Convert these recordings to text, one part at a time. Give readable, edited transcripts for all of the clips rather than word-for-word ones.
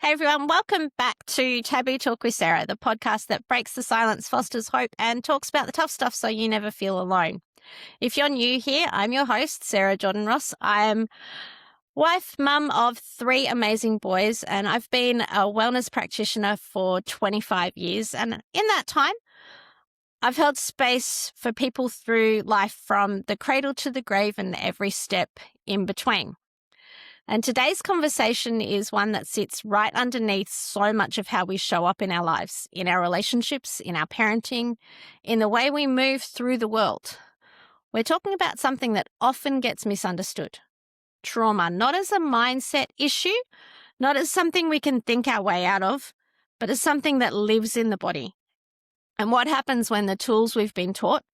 Hey everyone, welcome back to Taboo Talk with Sarah, the podcast that breaks the silence, fosters hope, and talks about the tough stuff so you never feel alone. If you're new here, I'm your host, Sarah Jordan Ross. I am wife, mum of 3 amazing boys, and I've been a wellness practitioner for 25 years. And in that time, I've held space for people through life from the cradle to the grave and every step in between. And today's conversation is one that sits right underneath so much of how we show up in our lives, in our relationships, in our parenting, in the way we move through the world. We're talking about something that often gets misunderstood. Trauma, not as a mindset issue, not as something we can think our way out of, but as something that lives in the body. And what happens when the tools we've been taught,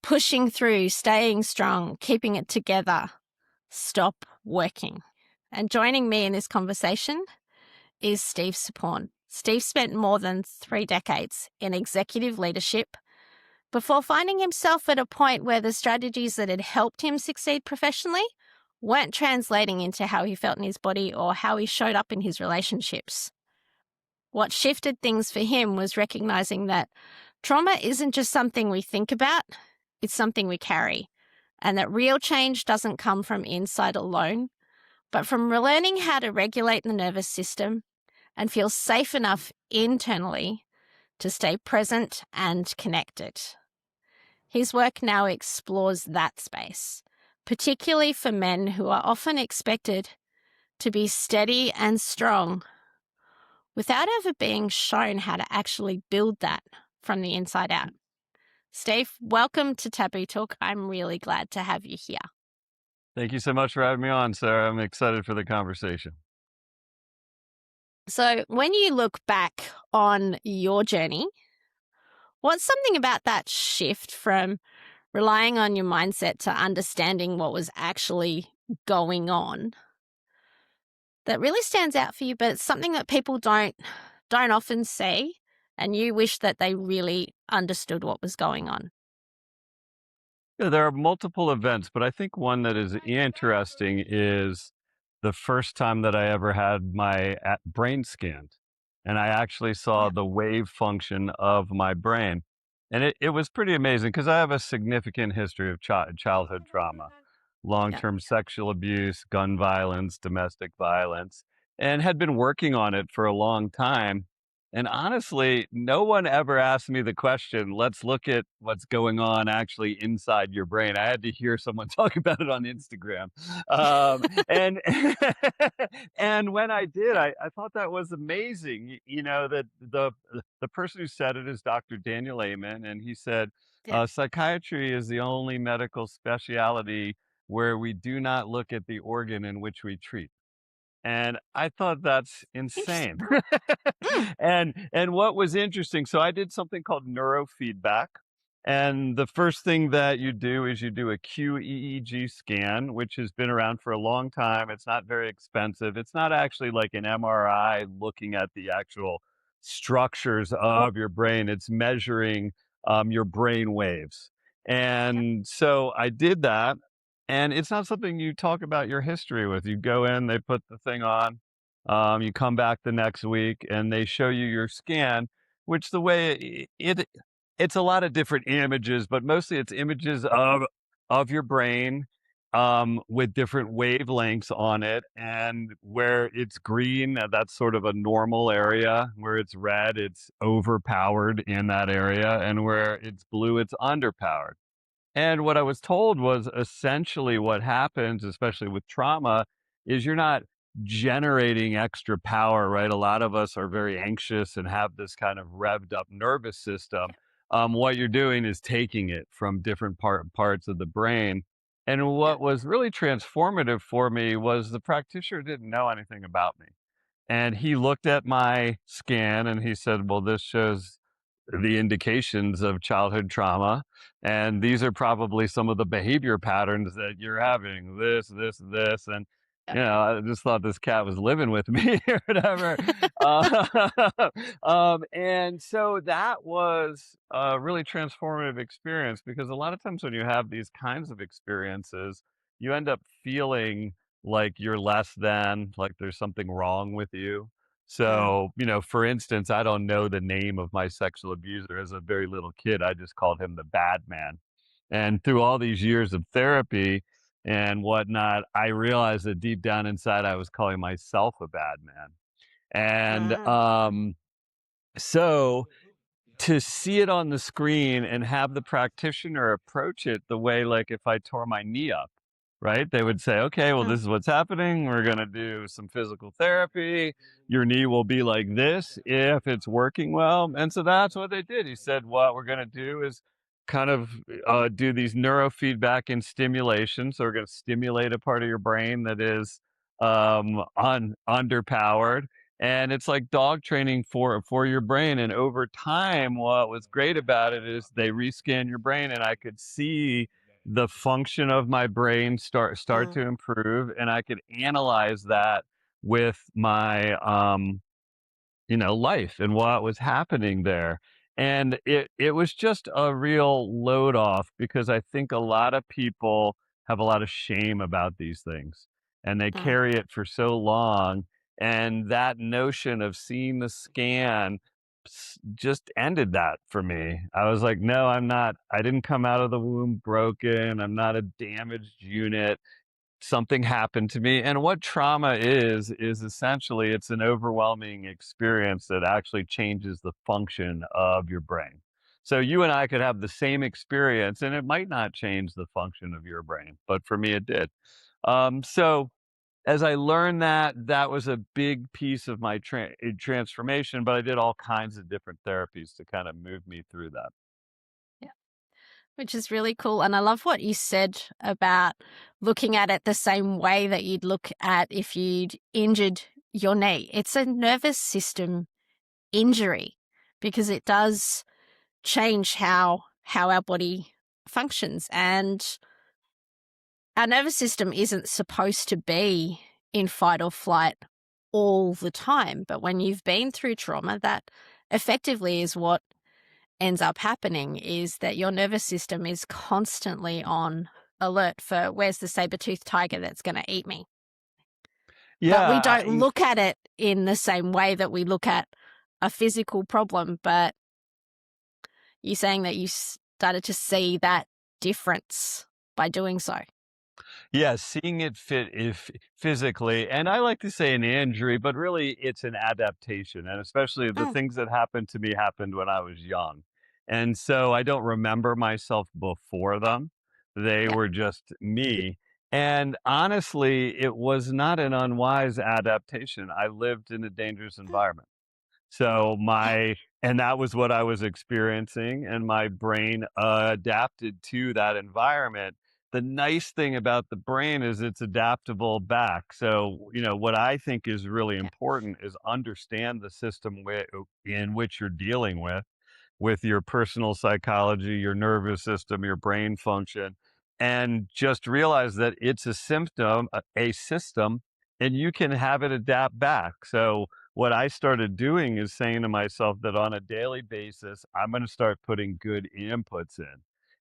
pushing through, staying strong, keeping it together, stop working. And joining me in this conversation is Steve Soporn. Steve spent more than 3 decades in executive leadership before finding himself at a point where the strategies that had helped him succeed professionally weren't translating into how he felt in his body or how he showed up in his relationships. What shifted things for him was recognizing that trauma isn't just something we think about, it's something we carry, and that real change doesn't come from inside alone, but from learning how to regulate the nervous system and feel safe enough internally to stay present and connected. His work now explores that space, particularly for men who are often expected to be steady and strong without ever being shown how to actually build that from the inside out. Steve, welcome to Taboo Talk. I'm really glad to have you here. Thank you so much for having me on, Sarah. I'm excited for the conversation. So when you look back on your journey, what's something about that shift from relying on your mindset to understanding what was actually going on that really stands out for you, but it's something that people don't often say, and you wish that they really understood what was going on? Yeah, there are multiple events, but I think one that is interesting is the first time that I ever had my brain scanned. And I actually saw Yeah. the wave function of my brain. And it was pretty amazing because I have a significant history of childhood trauma, Yeah. long-term sexual abuse, gun violence, domestic violence, and had been working on it for a long time. And honestly, no one ever asked me the question, let's look at what's going on actually inside your brain. I had to hear someone talk about it on Instagram. And and when I did, I thought that was amazing. You know, that the person who said it is Dr. Daniel Amen, and he said, Yeah. psychiatry is the only medical specialty where we do not look at the organ in which we treat. And I thought that's insane. Interesting. Mm. And what was interesting, so I did something called neurofeedback. And the first thing that you do is you do a QEEG scan, which has been around for a long time. It's not very expensive. It's not actually like an MRI looking at the actual structures of your brain. It's measuring your brain waves. And so I did that. And it's not something you talk about your history with. You go in, they put the thing on, you come back the next week, and they show you your scan, which the way it's a lot of different images, but mostly it's images of your brain with different wavelengths on it. And where it's green, that's sort of a normal area. Where it's red, it's overpowered in that area. And where it's blue, it's underpowered. And what I was told was essentially what happens, especially with trauma, is you're not generating extra power, right? A lot of us are very anxious and have this kind of revved up nervous system. What you're doing is taking it from different parts of the brain. And Yeah. what was really transformative for me was the practitioner didn't know anything about me. And he looked at my scan and he said, well, this shows the indications of childhood trauma. And these are probably some of the behavior patterns that you're having this, this, this. And, Yeah. you know, I just thought this cat was living with me or whatever. uh, and so that was a really transformative experience because a lot of times when you have these kinds of experiences, you end up feeling like you're less than, like there's something wrong with you. Mm. So, for instance, I don't know the name of my sexual abuser. As a very little kid, I just called him the bad man. And through all these years of therapy and whatnot, I realized that deep down inside, I was calling myself a bad man. And Mm. so to see it on the screen and have the practitioner approach it the way, like, if I tore my knee up, right? They would say, okay, well, Mm. this is what's happening. We're going to do some physical therapy. Your knee will be like this if it's working well. And so that's what they did. He said, what we're going to do is kind of do these neurofeedback and stimulation. So we're going to stimulate a part of your brain that is underpowered, and it's like dog training for your brain. And over time, what was great about it is they rescan your brain, and I could see the function of my brain start Mm. to improve, and I could analyze that with my life and what was happening there. And it was just a real load off, because I think a lot of people have a lot of shame about these things, and they Mm. carry it for so long. And that notion of seeing the scan just ended that for me. I was like, no, I didn't come out of the womb broken. I'm not a damaged unit. Something happened to me. And what trauma is essentially, it's an overwhelming experience that actually changes the function of your brain. So you and I could have the same experience and it might not change the function of your brain, but for me it did. So as I learned that, that was a big piece of my transformation, but I did all kinds of different therapies to kind of move me through that. Yeah. Which is really cool. And I love what you said about looking at it the same way that you'd look at if you'd injured your knee. It's a nervous system injury because it does change how our body functions. And our nervous system isn't supposed to be in fight or flight all the time. But when you've been through trauma, that effectively is what ends up happening, is that your nervous system is constantly on alert for where's the saber-toothed tiger that's going to eat me. But we Yeah, don't look at it in the same way that we look at a physical problem. But you're saying that you started to see that difference by doing so. yeah, seeing it fit if physically, and I like to say an injury, but really it's an adaptation. And especially the Mm. things that happened to me happened when I was young. And so I don't remember myself before them. They Yeah. were just me. And honestly, it was not an unwise adaptation. I lived in a dangerous Mm. environment. So Yeah. and that was what I was experiencing, and my brain adapted to that environment. The nice thing about the brain is it's adaptable back. So, what I think is really Yeah. important is understand the system in which you're dealing with your personal psychology, your nervous system, your brain function, and just realize that it's a symptom, a system, and you can have it adapt back. So, what I started doing is saying to myself that on a daily basis, I'm going to start putting good inputs in.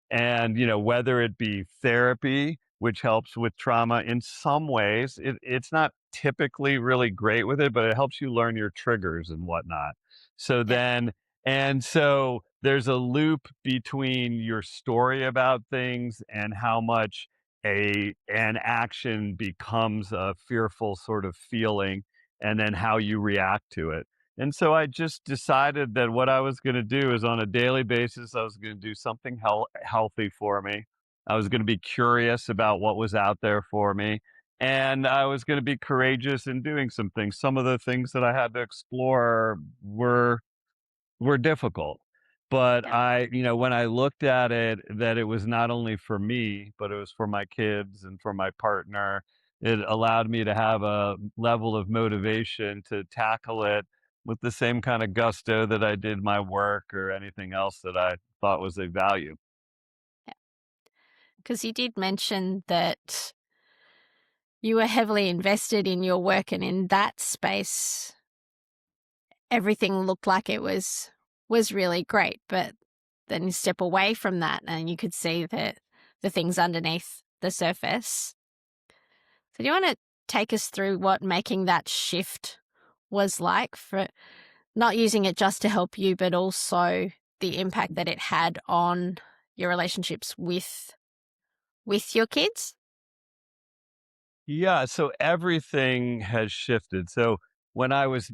And, whether it be therapy, which helps with trauma in some ways, it's not typically really great with it, but it helps you learn your triggers and whatnot. So Yeah. then and so there's a loop between your story about things and how much an action becomes a fearful sort of feeling, and then how you react to it. And so I just decided that what I was going to do is on a daily basis, I was going to do something healthy for me. I was going to be curious about what was out there for me. And I was going to be courageous in doing some things. Some of the things that I had to explore were difficult. But Yeah. when I looked at it, that it was not only for me, but it was for my kids and for my partner, it allowed me to have a level of motivation to tackle it with the same kind of gusto that I did my work or anything else that I thought was of value. Yeah. Because you did mention that you were heavily invested in your work, and in that space, everything looked like it was really great. But then you step away from that and you could see that the things underneath the surface. So do you want to take us through what making that shift was like for not using it just to help you, but also the impact that it had on your relationships with your kids? Yeah, so everything has shifted. So when I was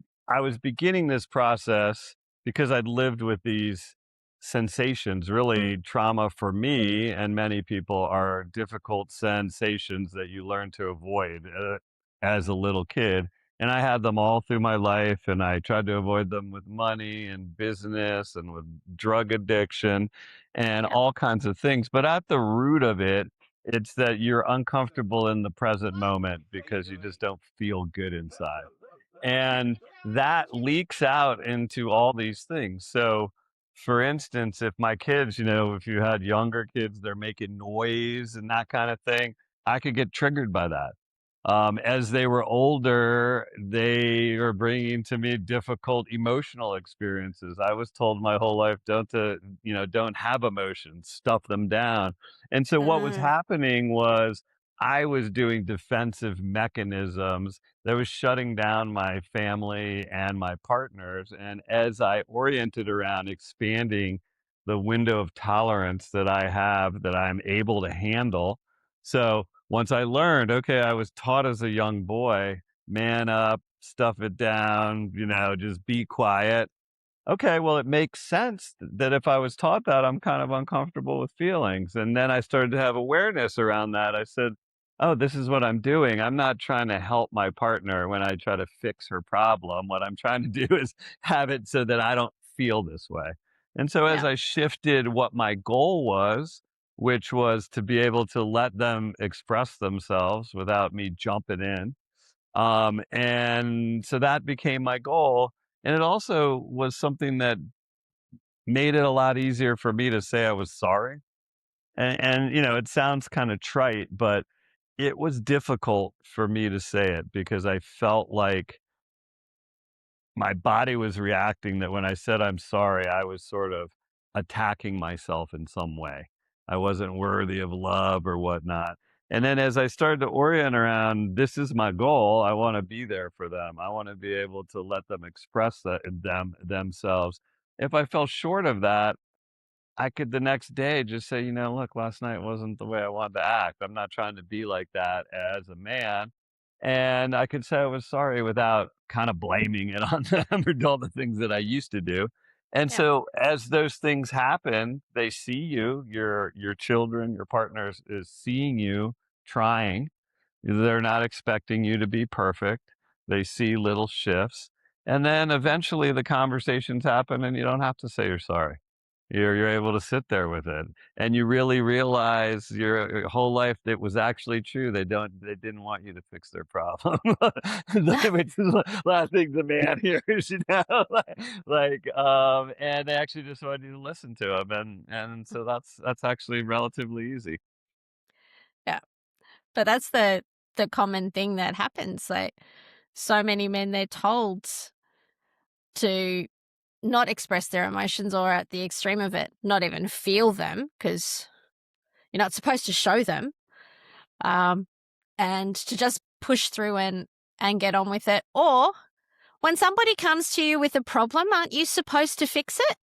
beginning this process because I'd lived with these sensations, really trauma for me and many people are difficult sensations that you learn to avoid as a little kid. And I had them all through my life and I tried to avoid them with money and business and with drug addiction and Yeah. all kinds of things. But at the root of it, it's that you're uncomfortable in the present moment because you just don't feel good inside. And that leaks out into all these things. So, for instance, if my kids, if you had younger kids, they're making noise and that kind of thing, I could get triggered by that. As they were older, they were bringing to me difficult emotional experiences. I was told my whole life, don't have emotions, stuff them down. And so what was Mm, happening was I was doing defensive mechanisms that was shutting down my family and my partners. And as I oriented around expanding the window of tolerance that I have, that I'm able to handle. So once I learned, okay, I was taught as a young boy, man up, stuff it down, just be quiet. Okay, well, it makes sense that if I was taught that, I'm kind of uncomfortable with feelings. And then I started to have awareness around that. I said, oh, this is what I'm doing. I'm not trying to help my partner when I try to fix her problem. What I'm trying to do is have it so that I don't feel this way. And so as yeah. I shifted what my goal was, which was to be able to let them express themselves without me jumping in, and so that became my goal. And it also was something that made it a lot easier for me to say I was sorry. And it sounds kind of trite, but it was difficult for me to say it because I felt like my body was reacting that when I said I'm sorry, I was sort of attacking myself in some way. I wasn't worthy of love or whatnot. And then as I started to orient around, this is my goal. I want to be there for them. I want to be able to let them express that in themselves. If I fell short of that, I could the next day just say, look, last night wasn't the way I wanted to act. I'm not trying to be like that as a man. And I could say I was sorry without kind of blaming it on them or all the things that I used to do. And Yeah. so as those things happen, they see you, your children, your partners is seeing you trying. They're not expecting you to be perfect. They see little shifts. And then eventually the conversations happen and you don't have to say you're sorry. You're able to sit there with it, and you really realize your whole life it was actually true. They didn't want you to fix their problem, which is the last thing the man hears, and they actually just wanted you to listen to them, and so that's actually relatively easy. Yeah. But that's the common thing that happens. Like so many men, they're told to not express their emotions or at the extreme of it, not even feel them because you're not supposed to show them. Um, and to just push through and get on with it. Or when somebody comes to you with a problem, aren't you supposed to fix it?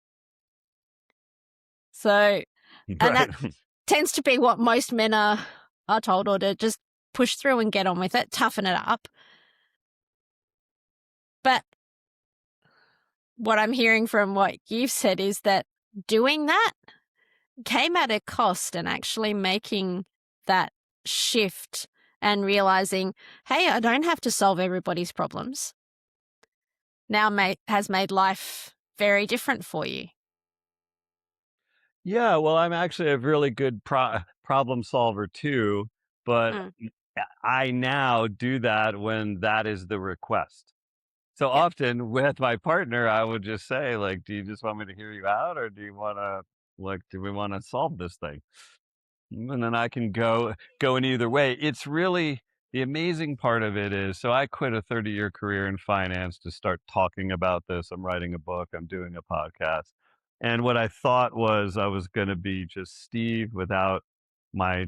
So, and that Right. tends to be what most men are told, or to just push through and get on with it, toughen it up. But what I'm hearing from what you've said is that doing that came at a cost, and actually making that shift and realizing, hey, I don't have to solve everybody's problems, now has made life very different for you. Yeah, well, I'm actually a really good problem solver too, but Mm, I now do that when that is the request. So yeah, often with my partner, I would just say, like, do you just want me to hear you out or do we want to solve this thing? And then I can go in either way. It's really the amazing part of it is so I quit a 30-year career in finance to start talking about this. I'm writing a book, I'm doing a podcast. And what I thought was I was going to be just Steve without my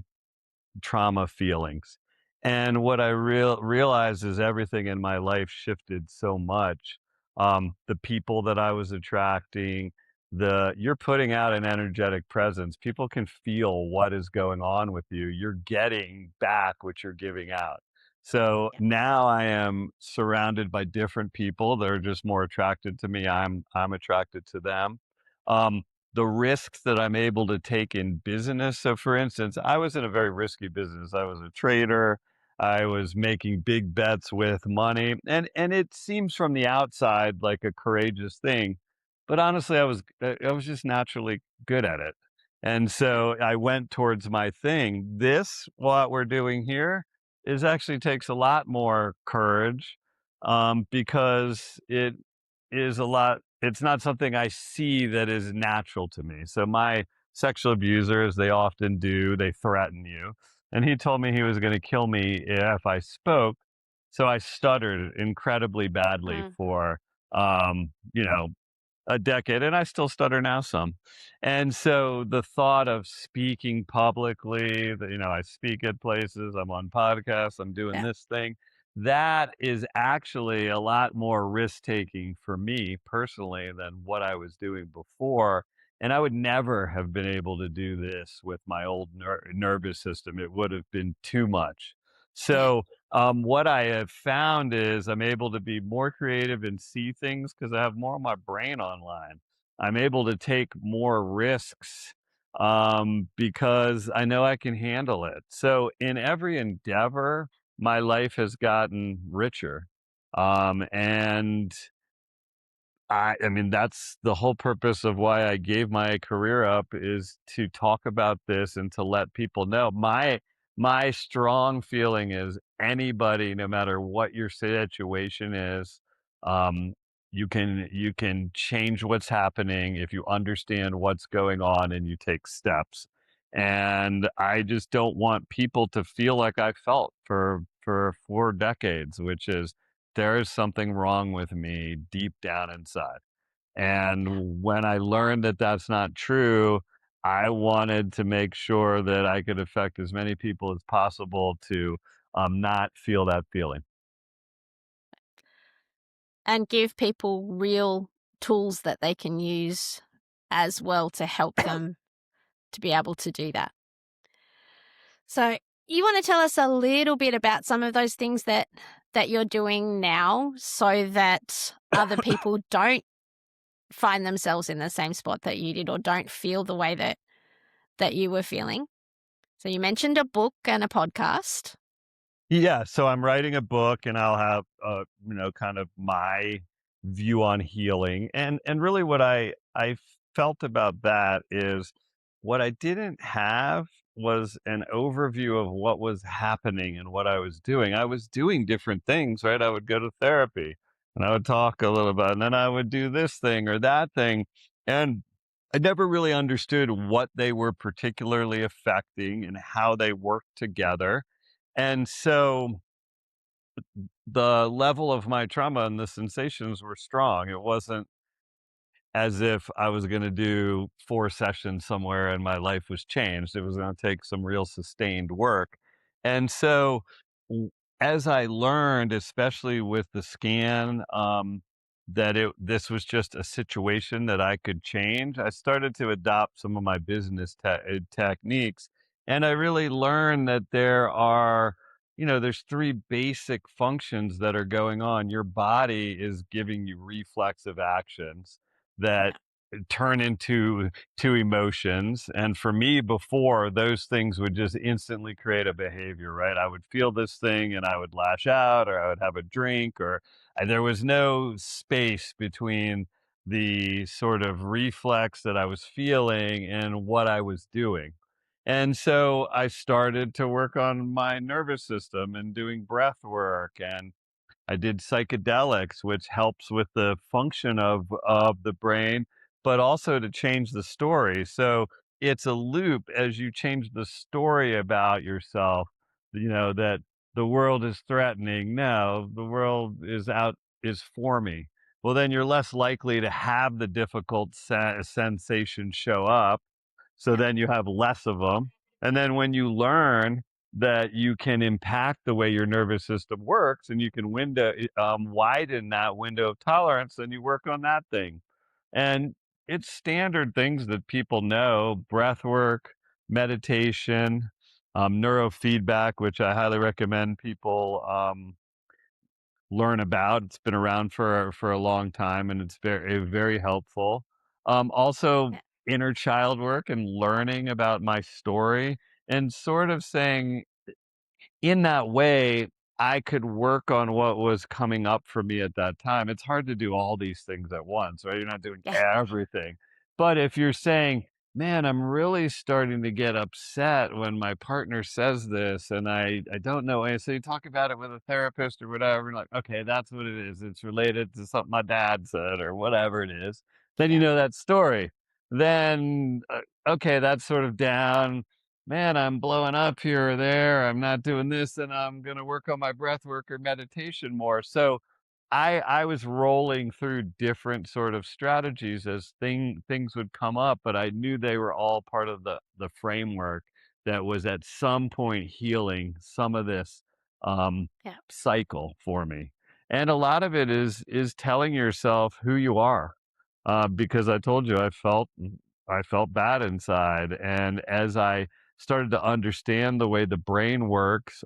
trauma feelings. And what I realized is everything in my life shifted so much. The people that I was attracting, you're putting out an energetic presence. People can feel what is going on with you. You're getting back what you're giving out. So Yeah. now I am surrounded by different people that are just more attracted to me. I'm attracted to them. Um, the risks that I'm able to take in business. So for instance, I was in a very risky business. I was a trader. I was making big bets with money, and it seems from the outside like a courageous thing, but honestly, I was just naturally good at it, and Yeah. so I went towards my thing. What we're doing here, is actually takes a lot more courage, because it is a lot. It's not something I see that is natural to me. So my sexual abusers, they often do. They threaten you, and he told me he was going to kill me if I spoke. So I stuttered incredibly badly Mm. for, you know, a decade, and I still stutter now some. And so the thought of speaking publicly, I speak at places, I'm on podcasts, I'm doing Yeah. this thing. That is actually a lot more risk taking for me personally than what I was doing before. And I would never have been able to do this with my old nervous system. It would have been too much. Yeah. So what I have found is I'm able to be more creative and see things because I have more of my brain online. I'm able to take more risks, because I know I can handle it. So in every endeavor, my life has gotten richer. And I mean, that's the whole purpose of why I gave my career up, is to talk about this and to let people know. My strong feeling is anybody, no matter what your situation is, um, you can change what's happening if you understand what's going on and you take steps. And I just don't want people to feel like I felt for 4 decades, which is there is something wrong with me deep down inside. Yeah. And when I learned that that's not true, I wanted to make sure that I could affect as many people as possible to, not feel that feeling. And give people real tools that they can use as well to help them to be able to do that. So, you want to tell us a little bit about some of those things that you're doing now so that other people don't find themselves in the same spot that you did or don't feel the way that you were feeling? So you mentioned a book and a podcast. Yeah, so I'm writing a book and I'll have kind of my view on healing. And really what I felt about that is what I didn't have was an overview of what was happening and what I was doing. I was doing different things, right? I would go to therapy and I would talk a little bit, and then I would do this thing or that thing. And I never really understood what they were particularly affecting and how they worked together. And so the level of my trauma and the sensations were strong. It wasn't as if I was going to do 4 sessions somewhere and my life was changed. It was going to take some real sustained work. And so, w- as I learned, especially with the scan, that this was just a situation that I could change, I started to adopt some of my business techniques. And I really learned that there's three basic functions that are going on. Your body is giving you reflexive actions that Yeah. turn into two emotions. And for me, before, those things would just instantly create a behavior, right? I would feel this thing and I would lash out, or I would have a drink, or there was no space between the sort of reflex that I was feeling and what I was doing. And so I started to work on my nervous system and doing breath work, and I did psychedelics, which helps with the function of the brain, but also to change the story. So it's a loop as you change the story about yourself, that the world is threatening. No, the world is for me. Well, then you're less likely to have the difficult sensation show up. So Yeah. then you have less of them. And then when you learn that you can impact the way your nervous system works, and you can widen that window of tolerance, and you work on that thing. And it's standard things that people know: breath work, meditation, neurofeedback, which I highly recommend people learn about. It's been around for a long time, and it's very helpful. Also, Yeah. inner child work and learning about my story, and sort of saying, in that way, I could work on what was coming up for me at that time. It's hard to do all these things at once, right? You're not doing Yeah. everything. But if you're saying, man, I'm really starting to get upset when my partner says this, and I don't know. And so you talk about it with a therapist or whatever, and like, okay, that's what it is. It's related to something my dad said or whatever it is. Then you Yeah. know that story. Then, okay, that's sort of down. Man, I'm blowing up here or there. I'm not doing this, and I'm going to work on my breath work or meditation more. So I was rolling through different sort of strategies as things would come up, but I knew they were all part of the framework that was at some point healing some of this Yeah. cycle for me. And a lot of it is telling yourself who you are, because I told you I felt bad inside, and as I started to understand the way the brain works.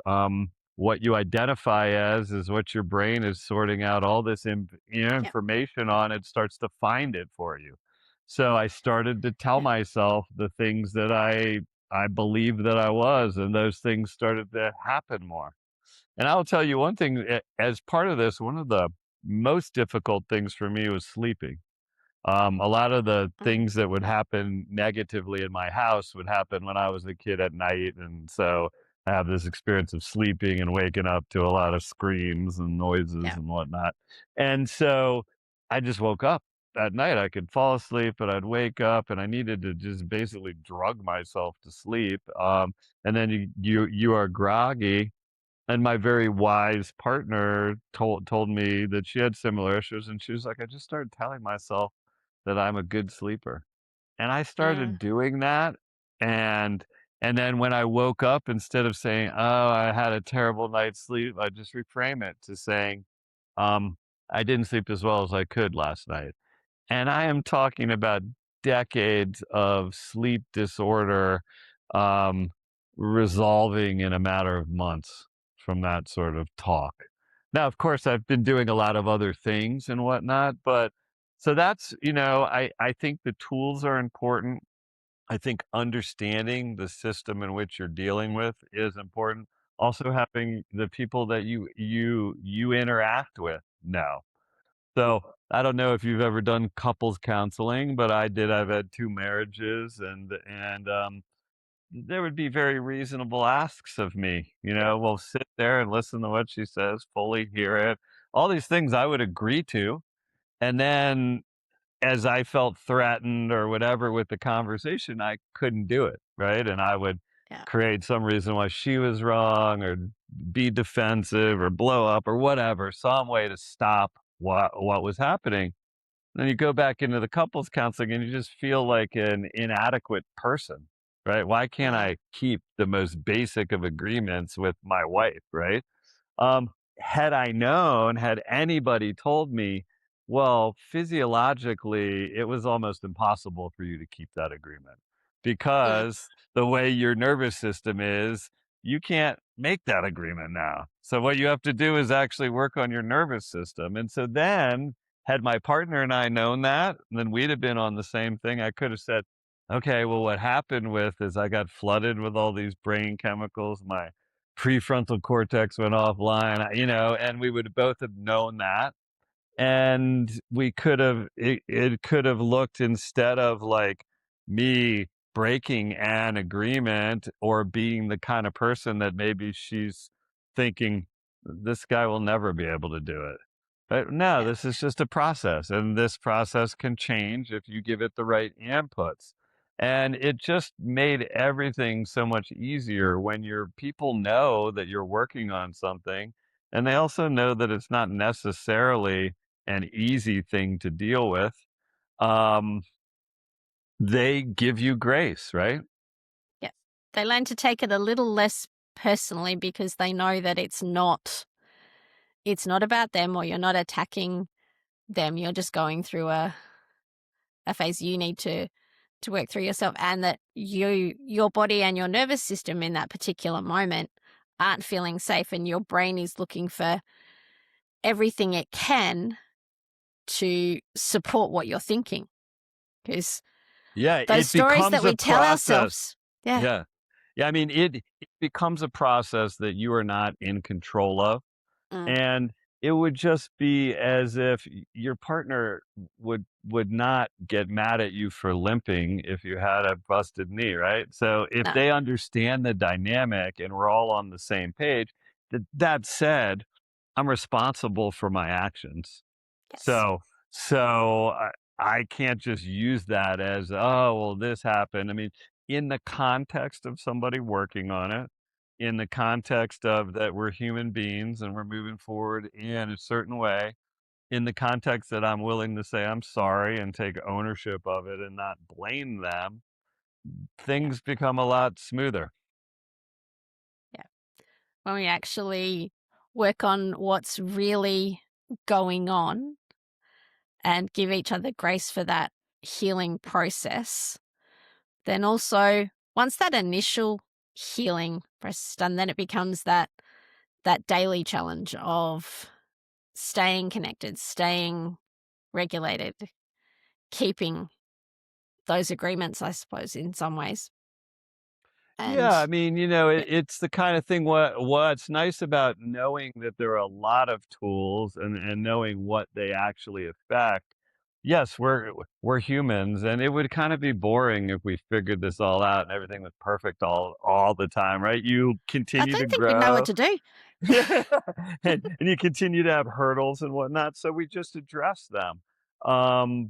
What you identify as is what your brain is sorting out all this Yeah. information on. It starts to find it for you. So I started to tell Yeah. myself the things that I believed that I was, and those things started to happen more. And I'll tell you one thing: as part of this, one of the most difficult things for me was sleeping. A lot of the Mm. things that would happen negatively in my house would happen when I was a kid at night, and so I have this experience of sleeping and waking up to a lot of screams and noises Yeah. and whatnot. And so I just woke up at night. I could fall asleep, but I'd wake up, and I needed to just basically drug myself to sleep. And then you are groggy. And my very wise partner told me that she had similar issues, and she was like, I just started telling myself that I'm a good sleeper. And I Mm. started doing that, and then when I woke up, instead of saying, "Oh, I had a terrible night's sleep," I just reframe it to saying, um, "I didn't sleep as well as I could last night." And I am talking about decades of sleep disorder, um, resolving in a matter of months from that sort of talk. Now, of course, I've been doing a lot of other things and whatnot, but so that's, I think the tools are important. I think understanding the system in which you're dealing with is important. Also having the people that you interact with know. So, I don't know if you've ever done couples counseling, but I did. I've had 2 marriages, and there would be very reasonable asks of me, "Well, sit there and listen to what she says, fully hear it." All these things I would agree to, and then as I felt threatened or whatever with the conversation, I couldn't do it, right? And I would Yeah. create some reason why she was wrong, or be defensive or blow up or whatever, some way to stop what was happening. Then you go back into the couples counseling, and you just feel like an inadequate person, right? Why can't Mm. I keep the most basic of agreements with my wife, right? Had I known, had anybody told me, well, physiologically, it was almost impossible for you to keep that agreement because Yes. the way your nervous system is, you can't make that agreement now. So, what you have to do is actually work on your nervous system. And so, then, had my partner and I known that, then we'd have been on the same thing. I could have said, okay, well, what happened with is I got flooded with all these brain chemicals. My prefrontal cortex went offline, and we would both have known that. And it could have looked, instead of like me breaking an agreement or being the kind of person that maybe she's thinking, this guy will never be able to do it. But no, Yeah. this is just a process, and this process can change if you give it the right inputs. And it just made everything so much easier when your people know that you're working on something, and they also know that it's not necessarily an easy thing to deal with. Um, they give you grace, right? Yeah. They learn to take it a little less personally because they know that it's not about them, or you're not attacking them. You're just going through a phase you need to work through yourself, and that your body and your nervous system in that particular moment aren't feeling safe, and your brain is looking for everything it can to support what you're thinking. Because Yeah, those it stories that becomes a we tell process. ourselves, yeah, Yeah. Yeah, I mean, it becomes a process that you are not in control of. mm, And it would just be as if your partner would not get mad at you for limping if you had a busted knee, right? So if no, they understand the dynamic and we're all on the same page, that said, I'm responsible for my actions. yes, So I can't just use that as, oh, well, this happened. I mean, in the context of somebody working on it, in the context of that we're human beings and we're moving forward in a certain way, in the context that I'm willing to say I'm sorry and take ownership of it and not blame them, yeah, things become a lot smoother. yeah. When we actually work on what's really going on and give each other grace for that healing process, then also once that initial healing process is done, then it becomes that daily challenge of staying connected, staying regulated, keeping those agreements, I suppose, in some ways. Yeah, I And mean, yeah, it's the kind of thing what's nice about knowing that there are a lot of tools and knowing what they actually affect. Yes, we're humans, and it would kind of be boring if we figured this all out and everything was perfect all the time, right? You I continue to don't think we'd know what grow. to do. Yeah, and you continue to have hurdles and whatnot, so we just address them.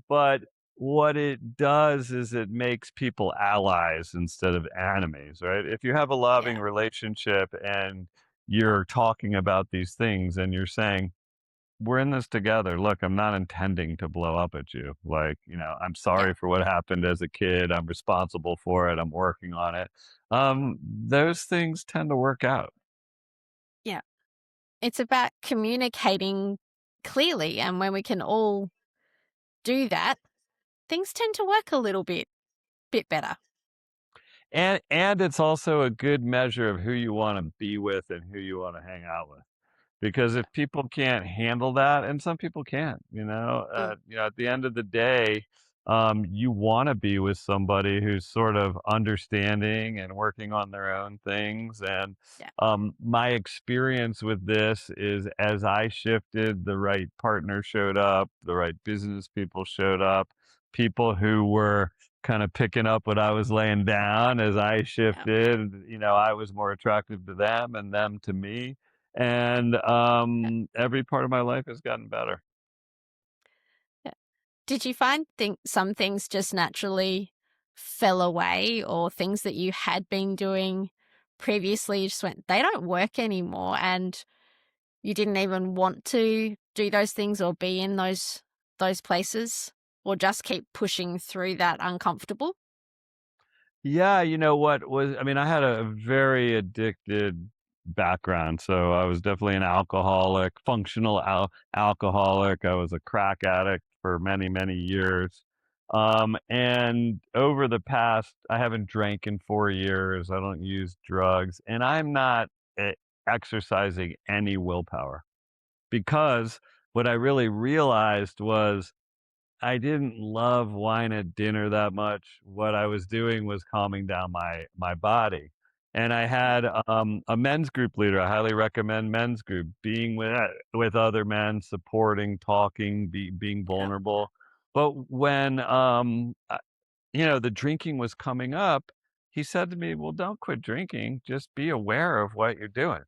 But what it does is it makes people allies instead of enemies, right? If you have a loving Yeah, relationship and you're talking about these things and you're saying, "We're in this together. Look, I'm not intending to blow up at you. Like, I'm yeah, sorry for what happened as a kid. I'm responsible for it. I'm working on it." Those things tend to work out. yeah. It's about communicating clearly. And when we can all do that, things tend to work a little bit better. And it's also a good measure of who you wanna be with and who you wanna hang out with. Because if people can't handle that, and some people can't, Mm, at the end of the day, you wanna be with somebody who's sort of understanding and working on their own things, and, yeah, my experience with this is as I shifted, the right partner showed up, the right business people showed up, people who were kinda picking up what I was laying down as I yeah, shifted, I was more attractive to them and them to me. And, yeah, every part of my life has gotten better. yeah. Did you find some things just naturally fell away, or things that you had been doing previously you just went, they don't work anymore, and you didn't even want to do those things or be in those places, or just keep pushing through that uncomfortable? Yeah, you know what was I mean, I had a very addicted background, so I was definitely an alcoholic, functional alcoholic. I was a crack addict for many, many years. And over the past I haven't drank in 4 years, I don't use drugs, and I'm not e exercising any willpower because what I really realized was I didn't love wine at dinner that much. What I was doing was calming down my body. And I Yeah, had, a men's group leader. I highly recommend men's group, being with other men, supporting, talking, being yeah, vulnerable. But when, the drinking was coming up, he said to me, "Well, don't quit drinking. Just be aware of what you're doing."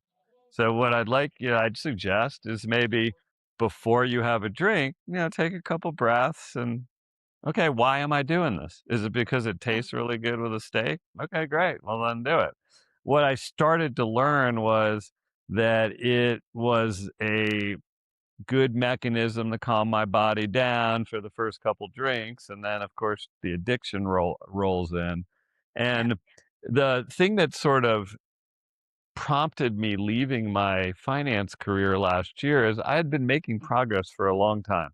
So what I'd suggest is maybe before you have a drink, take a couple breaths and, okay, why am I doing this? Is it because it yeah, tastes really good with a steak? Okay, great. Well, then do it. What I started to learn was that it was a good mechanism to calm my body down for the first couple drinks, and then, of course, the addiction rolls in. yeah, And the thing that sort of prompted me leaving my finance career last year is I had been making progress for a long time.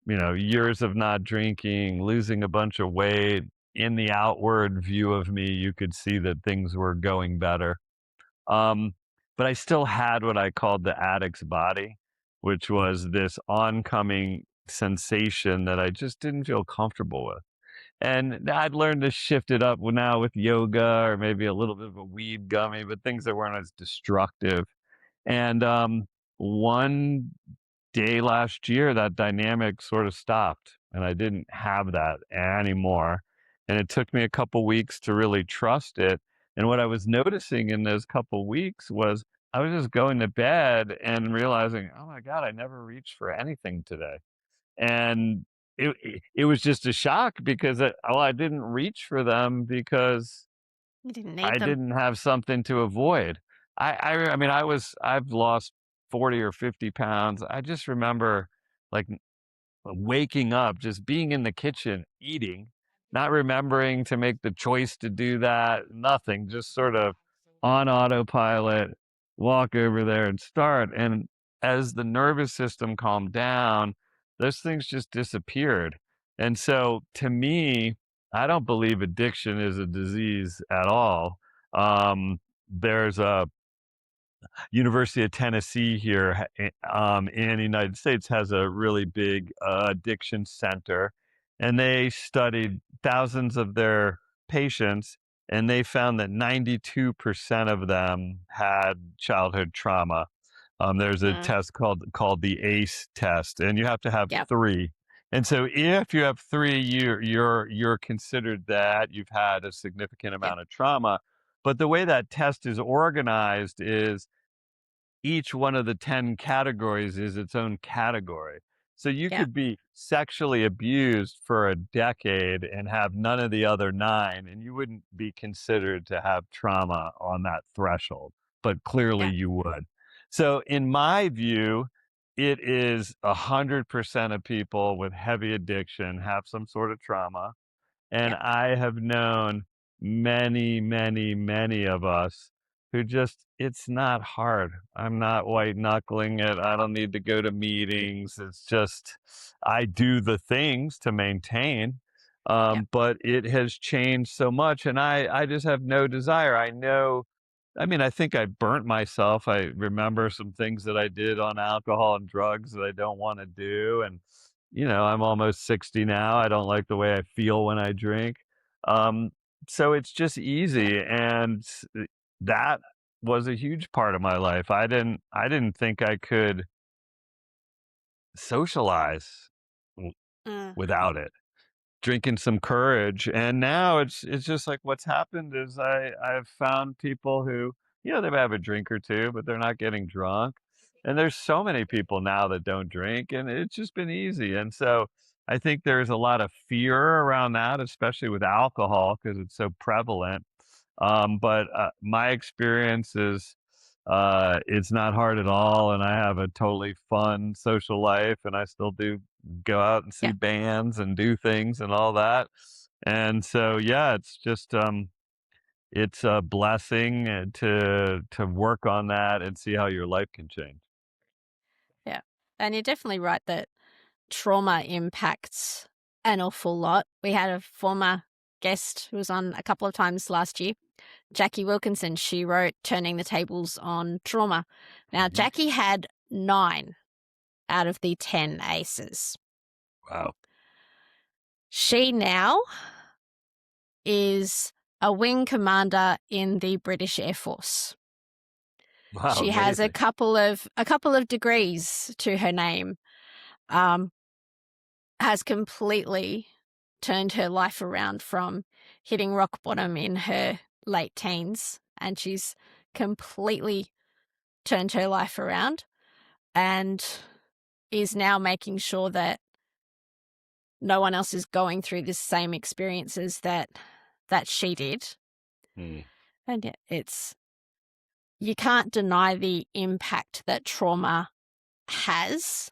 Years of not drinking, losing a bunch of weight. In the outward view of me, you could see that things were going better. Um, but I still had what I called the addict's body, which was this oncoming sensation that I just didn't feel comfortable with. And I'd learned to shift it up now with yoga or maybe a little bit of a weed gummy, but things that weren't as destructive. And one day last year, that dynamic sort of stopped, and I didn't have that anymore. And it took me a couple weeks to really trust it. And what I was noticing in those couple weeks was I was just going to bed and realizing, oh my God, I never reached for anything today. And it was just a shock because I didn't reach for them because You didn't need I them. didn't have something to avoid. I mean, I've lost 40 or 50 pounds. I just remember like waking up, just being in the kitchen, eating, not remembering to make the choice to do that, nothing, just sort of on autopilot, walk over there and start. And as the nervous system calmed down, those things just disappeared. And so to me, I don't believe addiction is a disease at all. There's a University of Tennessee here in the United States has a really big addiction center, and they studied thousands of their patients, and they found that 92% of them had childhood trauma. There's a Mm. test called the ACE test, and you have to have Yep. 3. And so if you have 3, you're considered that you've had a significant Yep. amount of trauma. But the way that test is organized is each one of the 10 categories is its own category. So you Yep. could be sexually abused for a decade and have none of the other 9, and you wouldn't be considered to have trauma on that threshold, but clearly Yep. you would. So in my view, it is 100% of people with heavy addiction have some sort of trauma. And Yep. I have known many, many, many of us who just, it's not hard. I'm not white knuckling it. I don't need to go to meetings. It's just, I do the things to maintain. Yep. But it has changed so much. And I just have no desire. I know, I mean, I think I burnt myself. I remember some things that I did on alcohol and drugs that I don't want to do. And I'm almost 60 now. I don't like the way I feel when I drink. Um, so it's just Yep. easy. And that was a huge part of my life. I didn't think I could socialize w- Mm. without it. Drinking some courage, and now it's just like what's happened is I've found people who, they have a drink or two, but they're not getting drunk. And there's so many people now that don't drink, and it's just been easy. And so I think there's a lot of fear around that, especially with alcohol because it's so prevalent. But my experience is it's not hard at all, and I have a totally fun social life, and I still do go out and see Yep. bands and do things and all that. And so, yeah, it's just it's a blessing to work on that and see how your life can change. Yeah. And you're definitely right that trauma impacts an awful lot. We had a former guest who was on a couple of times last year, Jackie Wilkinson. She wrote Turning the Tables on Trauma. Now, Mhm. Jackie had 9 out of the 10 ACEs. Wow. She now is a wing commander in the British Air Force. Wow, She has a amazing. couple of degrees to her name. Has completely turned her life around from hitting rock bottom in her late teens, and she's completely turned her life around and is now making sure that no one else is going through the same experiences that she did. Hmm. And you can't deny the impact that trauma has,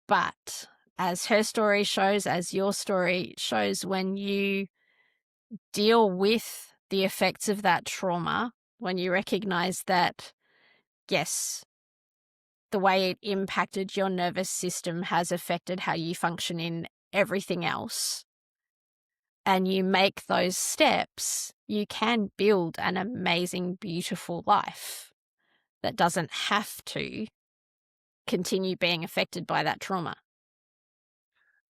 but as her story shows, as your story shows, when you deal with the effects of that trauma, when you recognize that, yes, the way it impacted your nervous system has affected how you function in everything else, and you make those steps, you can build an amazing, beautiful life that doesn't have to continue being affected by that trauma.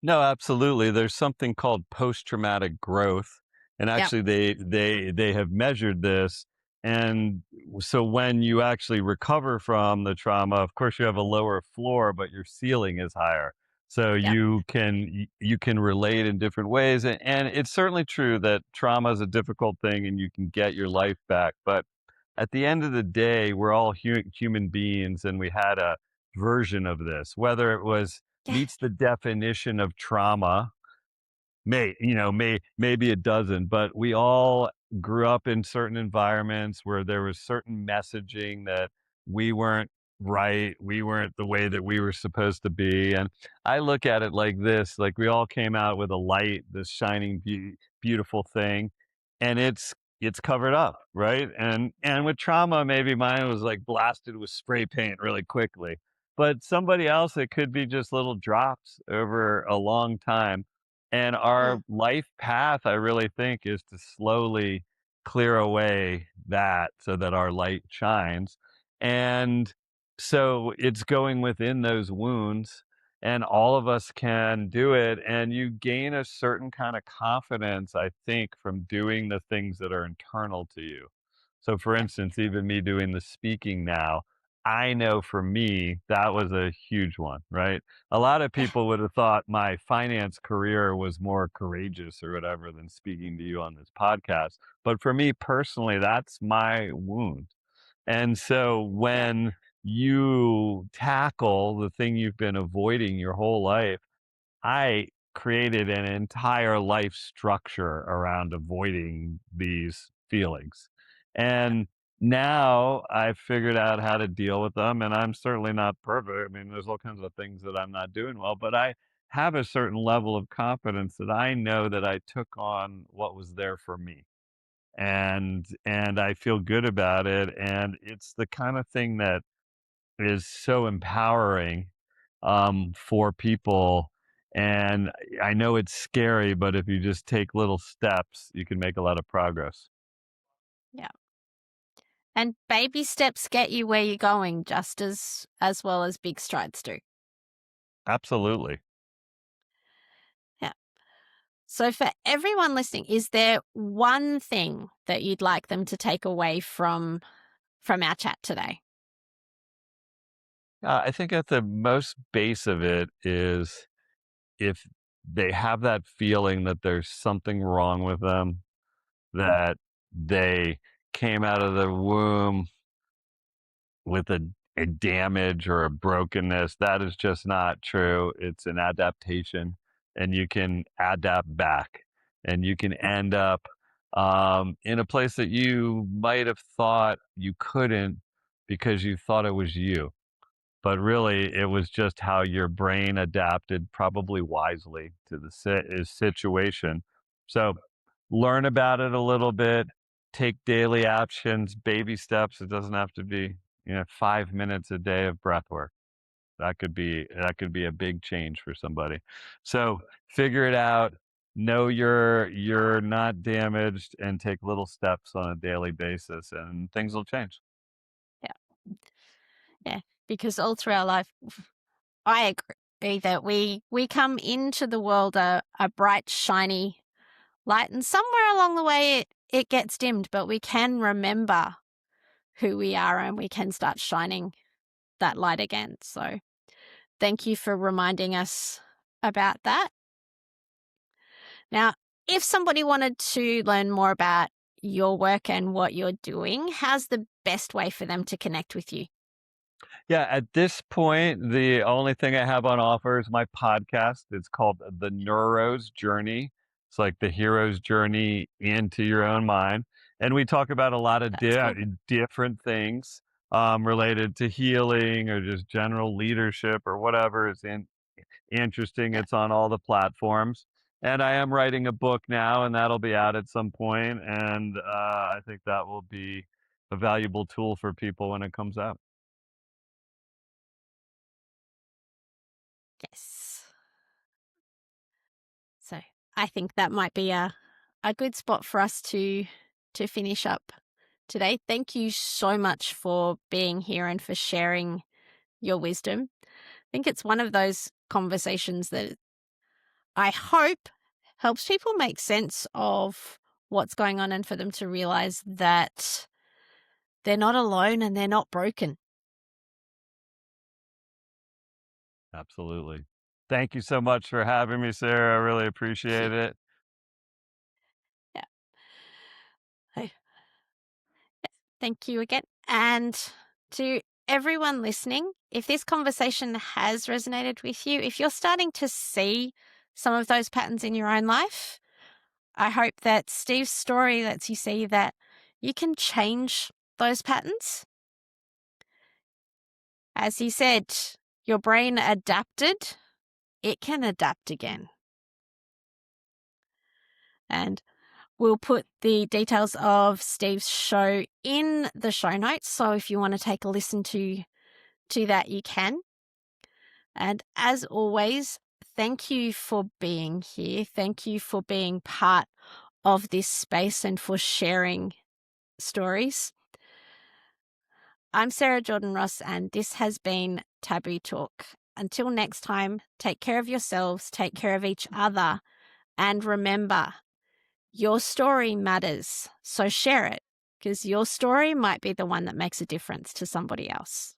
No, absolutely. There's something called post-traumatic growth, and Yep. actually they have measured this. And so when you actually recover from the trauma, of course you have a lower floor, but your ceiling is higher. So Yep. you can relate in different ways, and it's certainly true that trauma is a difficult thing, and you can get your life back. But at the end of the day, we're all human beings, and we had a version of this, whether it was Yeah. meets the definition of trauma. Maybe it doesn't, but we all grew up in certain environments where there was certain messaging that we weren't right, we weren't the way that we were supposed to be. And I look at it like this, like we all came out with a light, this shining beautiful thing, and it's covered up, right? And with trauma, maybe mine was like blasted with spray paint really quickly. But somebody else, it could be just little drops over a long time. And Mm. our life path, I really think, is to slowly clear away that so that our light shines. And so it's going within those wounds, and all of us can do it. And you gain a certain kind of confidence, I think, from doing the things that are internal to you. So, for Yep. instance, even me doing the speaking now, I know for me, that was a huge one, right? A lot of Yeah. people would have thought my finance career was more courageous or whatever than speaking to you on this podcast. But for me personally, that's my wound. And so Yep. when you tackle the thing you've been avoiding your whole life, I created an entire life structure around avoiding these feelings. Yep. And now I've figured out how to deal with them, and I'm certainly not perfect. I mean, there's all kinds of things that I'm not doing well, but I have a certain level of confidence that I know that I took on what was there for me. And I feel good about it, and it's the kind of thing that is so empowering for people. And I know it's scary, but if you just take little steps, you can make a lot of progress. Yep. And baby steps get you where you're going just as well as big strides do. Absolutely. Yeah. So for everyone listening, is there one thing that you'd like them to take away from our chat today? I think at the most base of it is if they have that feeling that there's something wrong with them, that they came out of the womb with a damage or a brokenness. That is just not true. It's an adaptation, and you can adapt back, and you can end up in a place that you might have thought you couldn't because you thought it was you. But really, it was just how your brain adapted, probably wisely, to the situation. So learn about it a little bit, take daily actions, baby steps. It doesn't have to be, 5 minutes a day of breath work. That could be a big change for somebody. So figure it out. Know you're not damaged, and take little steps on a daily basis, and things will change. Yeah. Yeah. Because all through our life, I agree that we come into the world a bright, shiny light, and somewhere along the way it gets dimmed, but we can remember who we are and we can start shining that light again. So thank you for reminding us about that. Now, if somebody wanted to learn more about your work and what you're doing, how's the best way for them to connect with you? Yeah, at this point, the only thing I have on offer is my podcast. It's called The Neuro's Journey. It's like the hero's journey into your own mind. And we talk about a lot of That's cool. different things related to healing or just general leadership or whatever is interesting. Yeah. It's on all the platforms. And I am writing a book now, and that'll be out at some point. And I think that will be a valuable tool for people when it comes out. Yes. So I think that might be a good spot for us to finish up today. Thank you so much for being here and for sharing your wisdom. I think it's one of those conversations that I hope helps people make sense of what's going on and for them to realize that they're not alone and they're not broken. Absolutely. Thank you so much for having me, Sarah. I really appreciate it. Yeah. Hey, thank you again. And to everyone listening, if this conversation has resonated with you, if you're starting to see some of those patterns in your own life, I hope that Steve's story lets you see that you can change those patterns. As he said, your brain adapted, it can adapt again. And we'll put the details of Steve's show in the show notes. So if you want to take a listen to that, you can. And as always, thank you for being here. Thank you for being part of this space and for sharing stories. I'm Sarah Jordan Ross, and this has been Taboo Talk. Until next time, take care of yourselves, take care of each other, and remember, your story matters. So share it, because your story might be the one that makes a difference to somebody else.